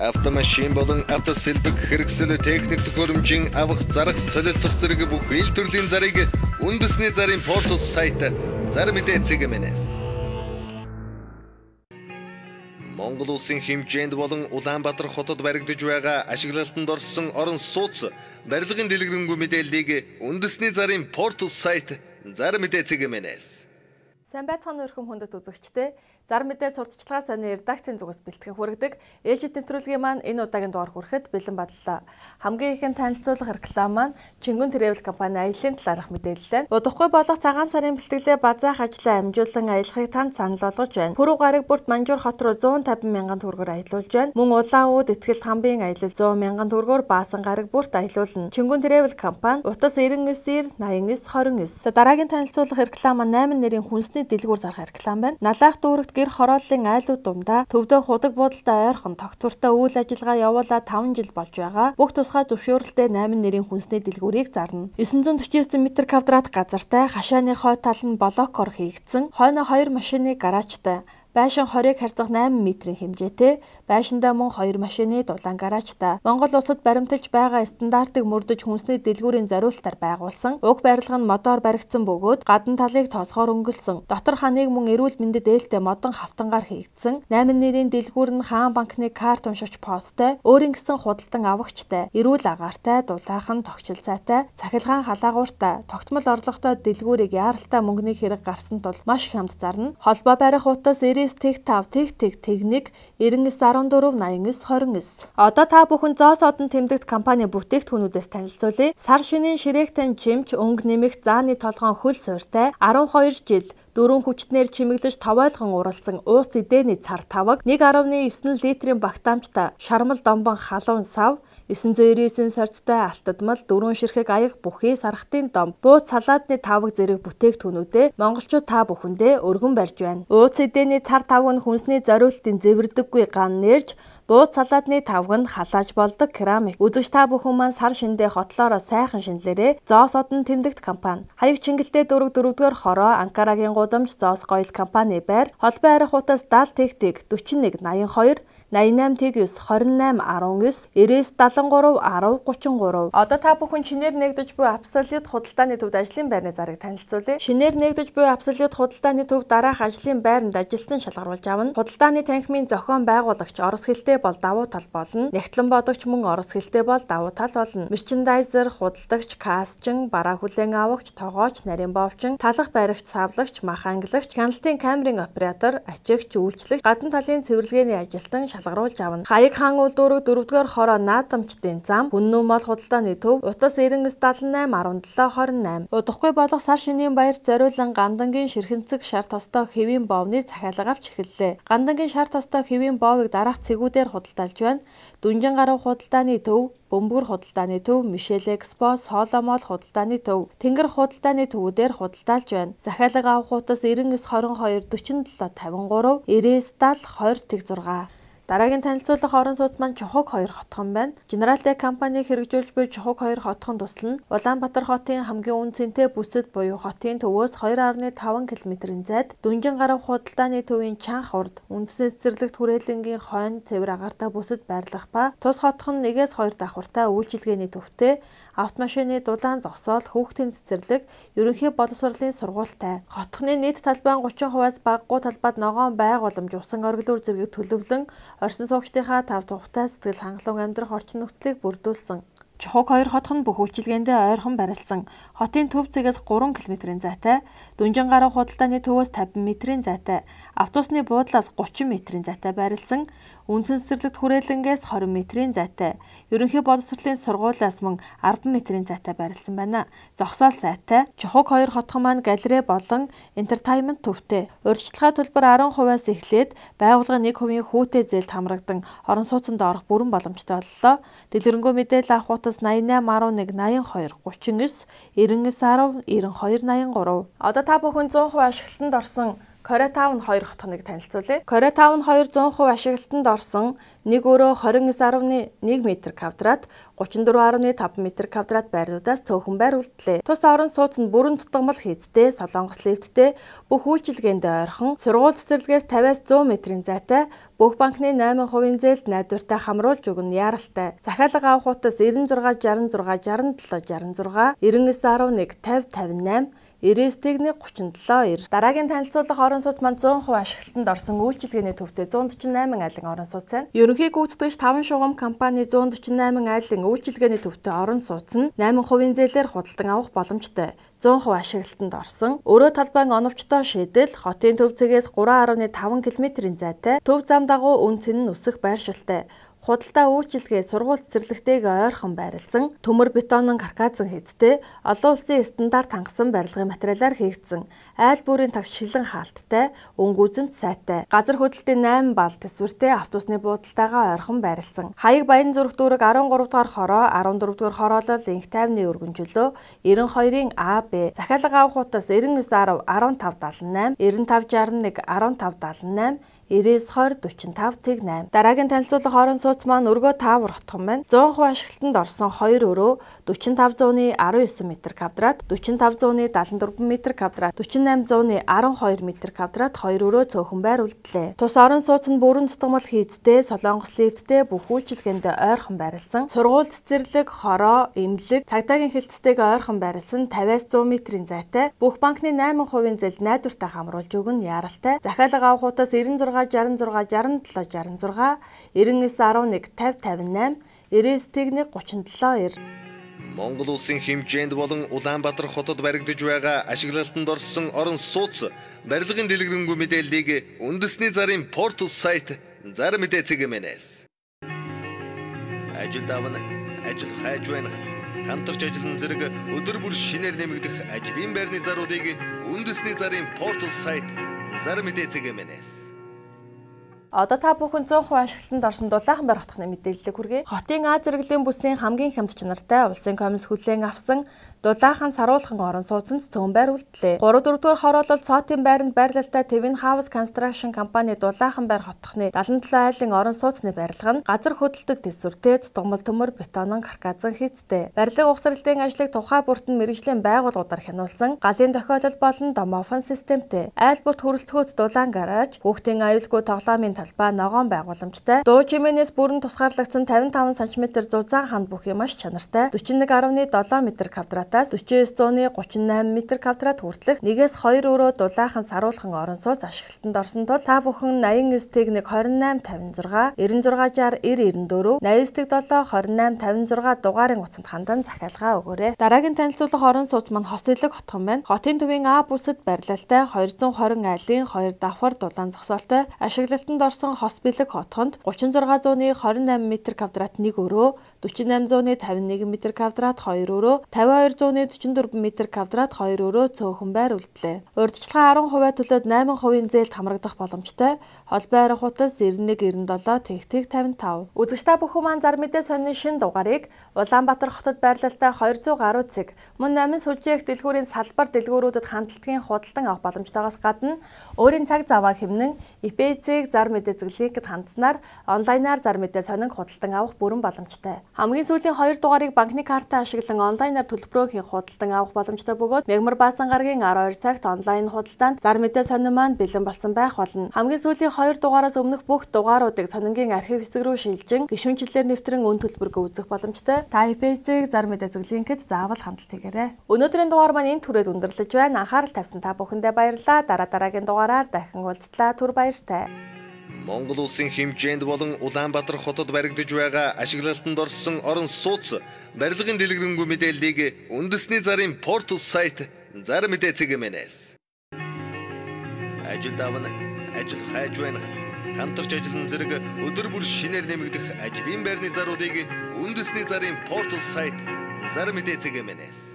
Автомашин болон автосэлбэг хэрэгсэл техник төхөөрөмжийн авах зарах солилцох зэрэг бүх ил төрлийн зарыг үндэсний зарын портал сайт Зар мэдээ цэгмэнэс. Монгол улсын хэмжээнд болон Улаанбаатар хотод баригдаж байгаа ашиглалтанд орсон орон сууц барилгын дэлгэрэнгүй мэдээллийг үндэсний зарын портал сайт Зар мэдээ цэгмэнэс. Сайн байцгаана өрхөм хүндэт үзэгчдээ Зар мэдээ сурталчилгаа сонины редакцийн зүгээс бэлтгэн хүргэдэг ээлжид нэвтрүүлгийн маань энэ удаагийн дугаар хүрэхэд бэлэн боллоо. Хамгийн ихэнд танилцуулах реклам маань Чингүн Travel компани аяллаа талаарх мэдээлэл. Удахгүй болох цагаан сарын бэлтгэлээ базаах ажлаа амжуулсан аялахыг танд санал болгож байна. Пүрэв гараг бүрт Манжуур хот руу 150 мянган төгрөгөөр аялуулж байна. Мөн Улаан ууд Итгэлт хамбын аялал 100 мянган төгрөгөөр Баасан гараг бүрт аялуулна. Чингүн Travel компани утас 99 89 29. Дараагийн танилцуулах реклам маань 8 нэрийн хүнсний дэлгүүр зарах реклам байна. Налаах дүүрэгт гэр хорооллын айлууд дундаа төвдөө худаг буудалтай ойрхон тогтвортой үйл ажиллагаа явуулаад 5 жил болж байгаа. Бүх тусгай зөвшөөрөлтэй 8 нэрийн хүнсний дэлгүүрийг зарна. 949 м2 газартай хашааны хой тал нь блокоор хийгдсэн. Хойно 2 машины гаражтай. Байшин 20-ыг харьцах 8 м-ийн хэмжээтэй, байшиндаа мөн 2 машины дулаан гаражтай. Монгол улсад баримталж байгаа стандартыг мөрдөж хүнсний дэлгүүрийн зориулалтаар байгуулсан. Уг барилга нь модоор баригдсан бөгөөд гадна талыг тоосгоор өнгөлсөн. Дотор ханыг мөн эрүүл мэндэд ээлтэй модон хавтангаар хийгдсэн. 8 нэрийн дэлгүүр нь хаан банкны карт уншигч посттой, өөрийн гэсэн худалдан авагчтай, эрүүл агаартай, дулаахан тогтчил сайтай, цахилгаан халаагууртай, тогтмол орлоготой дэлгүүрийг яаралтай мөнгөний хэрэг гарсан тул маш их хамт зарна. Холбоо барих утас 95 тэгник 99148929. Одоо та бүхэн зоос одон тэмдэгт компани бүтээгдэхүүнүүдээс танилцуулъя. Сар шинийн ширээгтэн жимч өнгө нэмэх зааны толгоон хөл суурьтай 12 жил дөрвөн хүчтнэр чимэглэж товойлгон уралсан ууц эдээний цар таваг 1.9 литрийн багтаамжтай шармал домбон халуун сав 999 сорцтой алтадмал дөрвөн ширхэг аяг бүхий сархтын дом бууз салаадны таваг зэрэг бүтээгдэхүүнүүдээ монголчууд та бүхэндээ өргөн барьж байна. Ууц эдээний цар таваг нь хүнсний зориултын зэвэрдэггүй ган нэрж бууз салаадны таваг нь халааж болдог керамик. Үзэгч та бүхэн маань сар шиндээ хотлоороо сайхан шинлээрээ Зоос одон тэмдэгт компани. Хаяг Чингэлтэй 4-4-р хороо Анкарагийн гудамж Зоос гоёл компани байр. Холбоо арих утас 70 41 82 88 29 28 19 93 10 33. Одоо та бүхэн шинээр нэгдэж буй абсолют худалдааны төвд ажлын байрны зарыг танилцуулъя. Шинээр нэгдэж буй абсолют худалдааны төв дараах ажлын байранд ажилтан шалгаруулж авна. Худалдааны танхимын зохион байгуулагч орос хэлтэй бол давуу тал болно. Нягтлан бодогч мөн орос хэлтэй бол давуу тал болно. Мерчендайзер, худалдагч, каасчин, бараа хүлээн авагч, тогооч, нарийн бовчин, талах баригч, савлагч, мах ангилагч, хяналтын камерын оператор, ачигч, үйлчлэгч, гадна талын цэвэрлэгээний ажилтан шалгаруулж авна. Хаяг хаан үлдүүрэг 4-р хороо наадамчдын зам, Хүннүү мол худалдааны төв, утас 9978 1728. Удахгүй болох сар шинийн баярт зориулан гандангийн ширхэнцэг шар тостой хэвийн боовны захиалга авч эхэллээ. Гандангийн шар тостой хэвийн боовыг дараах цэгүүдээр худалдаалж байна. Дүнжин гарав худалдааны төв, Бөмбөр худалдааны төв, Мишель Экспо, Соломол худалдааны төв, Тэнгэр худалдааны төвүүдээр худалдаалж байна. Захиалга авах утас 9922 47 53 9070 20 6. Дараагийн танилцуулах орон сууц маань Чухаг 2 хотхон байна. General-Tech компани хэрэгжүүлж буй Чухаг 2 хотхон тусал нь Улаанбаатар хотын хамгийн үнцэнтэй бүсэд буюу хотын төвөөс 2.5 км-ийн зайд Дүнжин гарав худалдааны төвийн чанх урд үндэсний цэцэрлэгт хүрээлэнгийн хойно цэвэр агаартай бүсэд байрлах ба тус хотхон 1-2 давхартай үйлчилгээний төвтэй автомашины дулаан зогсоол хүүхдийн цэцэрлэг ерөнхий боловсролын сургуультай. Хотхны нийт талбайн 30%-аас багагүй талбайд ногоон байгууламж усан оргилуур зэрэг төлөвлөн орчин суугчдынхаа тав тухтай сэтгэл хангалуун амьдрах орчин нөхцөлийг бүрдүүлсэн. Чухаг 2 хотхон бүх үйлчилгээндээ ойрхон барилсан. Хотын төв цэгээс 3 км-ийн зайтай, Дүнжин гарав худалдааны төвөөс 50 м-ийн зайтай, автобусны буудлаас 30 м-ийн зайтай барилсан. Үндсэн цэцэрлэгт хүрээлэнгээс 20 м-ийн зайтай, ерөнхий боловсролын сургуулиас мөн 10 м-ийн зайтай барилсан байна. Зогсоол сайтай. Чухаг 2 хотхон маань галерей болон entertainment төвтэй. Урьдчилгаа төлбөр 10%-аас эхлээд байгууллага 1% хүүтэй зээлд хамрагдан орон сууцанд орох бүрэн боломжтой боллоо. Дэлгэрэнгүй мэдээлэл авах утас 8811 82 39 9910 9283. Одоо та бүхэн 100% ашиглалтанд орсон Koreatown 2 хотгоныг танилцуулъя. Koreatown 2 100% ашиглалтанд орсон нэг өрөө 29.1 м2-т 34.5 м2-т байрнуудаас цөөхөн байр үлдлээ. Тус орон сууц нь бүрэн тутамгал хийцтэй, солонгос лифттэй, бүх үйлчилгээнд ойрхон, сургууль цэцэрлэгээс 50-аас 100 м-ийн зайтай, бүх банкны 8% зээлд найдвартай хамруулж өгнө яаралтай. Захиалга авах утас 96 66 67 66 99.1 50 58 99-137-2. Дараагийн танилцуулах орон сууц маань 100% ашиглалтанд орсон үйлчилгээний төвтэй 148 айлын орон сууц байна. Ерөнхий гүйцэтгэгч 5 шугам компани 148 айлын үйлчилгээний төвтэй орон сууц нь 8% зээлээр худалдан авах боломжтой. 100% ашиглалтанд орсон. Өрөө талбайн оновчтой шийдэл хотын төв цэгээс 3.5 км-ийн зайтай, төв зам дагуу үнцэн нь өсөх байршилтай. Худалдаа үйлчилгээ сургууль цэцэрлэгтэйгээ ойрхон байрласан, төмөр бетонн карказан хийцтэй, олон улсын стандарт хангасан барилгын материалаар хийгдсэн, айл бүрийн тагс шилэн хаалттай, өнгө үзэмт сайтай, газар хөдлөлтийн 8 бал төсвөртэй автобусны буудалтайгаа ойрхон байрласан. Хаяг Баян зүрх дүүрэг 13 дугаар хороо, 14 дугаар хороолол инх тайвны өргөнжөлөө 92-ийн А, Б. Захиалга авах утас 99.10 1578, 9561 1578 99-20 45-8. Дараагийн танилцуулах орон сууц маань өргөө таавар хотхон байна. 100% ашиглалтанд орсон 2 өрөө 4500-ны 19 м2-т, 4500-ны 74 м2-т, 4800-ны 12 м2-т 2 өрөө цөөхөн байр үлдлээ. Тус орон сууц нь бүрэн тутамгал хийцтэй, солонгос лифттэй, бүх үйлчилгээнд ойрхон байрласан, сургууль цэцэрлэг, хороо, эмнэлэг, цагдаагийн хэлцтэйгээ ойрхон байрласан 50-аас 100 м-ийн зайтай, бүх банкны 8% зээлд найдвартай хамруулж өгнө яаралтай. Захиалга авах утас 96 66 67 66 99.11 50 58 99-137-2. Монгол улсын хэмжээнд болон Улаанбаатар хотод баригдаж байгаа ашиглалтанд орсон орон сууц барилгын дэлгэрэнгүй мэдээллийг үндэсний зарын портал сайт зар мэдээ цэгийн-ээс ажил давна ажил хайж байна. Хамтарч ажиллан зэрэг өдөр бүр шинээр нэмэгдэх ажлын байрны заруудыг үндэсний зарын портал сайт зар мэдээ цэгийн-ээс. Одоо та бүхэн 100% ашиглалтанд орсон Дулаахан байр хотхны мэдээллийг хүргэе. Хотын А зэрэглэлийн бүсийн хамгийн хямд чанартай улсын комисс хүлээн авсан Дулаахан саруулхан орон сууцнд цөөн байр үлдлээ. 3-4 дугаар хороолол цоотын байранд байрлалтай Twin House Construction компани Дулаахан байр хотхны 77 айлын орон сууцны барилга нь газар хөдлөлтөд төсвөртэй, цутгамал төмөр бетонн карказан хийцтэй. Барилга ухсралтын ажлыг тухай бүртэн мэргэжлийн байгууллагуудаар хянуулсан, галын тохиолол болон домофон системтэй. Айл бүрт хөрөлцгөөд дулаан гараж, хүүхдийн аюулгүй тоглоомын талбай ногоон байгууламжтай, дуу чимээнээс бүрэн тусгаарлагдсан 55 см зузаан ханд бүхий маш чанартай, 41.7 м2-т 49-100-ны 38 м2-т хүртэлх 1-2 өрөө Дулаахан саруулхан орон сууц ашиглалтанд орсон тул та бүхэн 89-28 56 96 60 94 89-7 28 56 дугаарын утсанд хандан захиалга өгөөрэй. Дараагийн танилцуулах орон сууц маань Хос Илэг хотхон байна. Хотын төвийн А бүсэд барилалтай 220 айлын 2 давхар дулаан зогсоолтой ашиглалтанд орсон Хос Бэлэг хотхонд 3600-ны 28 м2-т 1 өрөө, 4800-ны 51 м2-т 2 өрөө, 5200-ны 44 м2-т 2 өрөө цөөхөн байр үлдлээ. Урьдчилгаа 10% төлөөд 8% зээлд хамрагдах боломжтой. Холбоо арих утас 91 97 тэг 55. Үзэгчдээ бүхэн маань зар мэдээ сонины шинэ дугаарыг Улаанбаатар хотод байрлалтай 200 гаруй цэг мөн номын сүлжээх дэлгүүрийн салбар дэлгүүрүүдэд хандлтгийн худалдан авах боломжтойгоос гадна өөрийн цаг заваа хэмнэн ИП-цэг зар мэдээ зэглэлийгэд хандсанаар онлайнаар зар мэдээ сонин худалдан авах бүрэн боломжтой. Хамгийн сүүлийн 2 дугаарыг банкны картаа ашиглан онлайнаар төлбөрөө хийх худалдан авах боломжтой бөгөөд Мягмар Баасан гарагийн 12 цагт онлайн худалдаанд зар мэдээ сонин маань бэлэн болсон байх болно. Хамгийн сүүлийн 2 дугаараас өмнөх бүх дугааруудыг сонингийн архив хэсэг рүү шилжин гишүүнчлэлээр нэвтрэн өн төлбөргөө үзэх боломжтой. Та ИП-цэг зар мэдээ зэглэлийгэд заавал хандлт хийгээрэй. Өнөөдрийн дугаар маань энэ түрээд өндөрлөж байна. Анхаарал тавьсан та бүхэндээ баярлалаа. Дараагийн дугаараар дахин уулзтлаа. Түр баяртай. Монгол улсын хэмжээнд болон Улаанбаатар хотод баригдаж байгаа ашиглалтанд орсон орон сууц барилгын дэлгэрэнгүй мэдээллийг үндэсний зарын портал сайт зар мэдээ цэгийн-ээс ажил давна ажил хайж байна. Хамтарч ажиллан зэрэг өдөр бүр шинээр нэмэгдэх ажлын байрны заруудыг үндэсний зарын портал сайт зар мэдээ цэгийн-ээс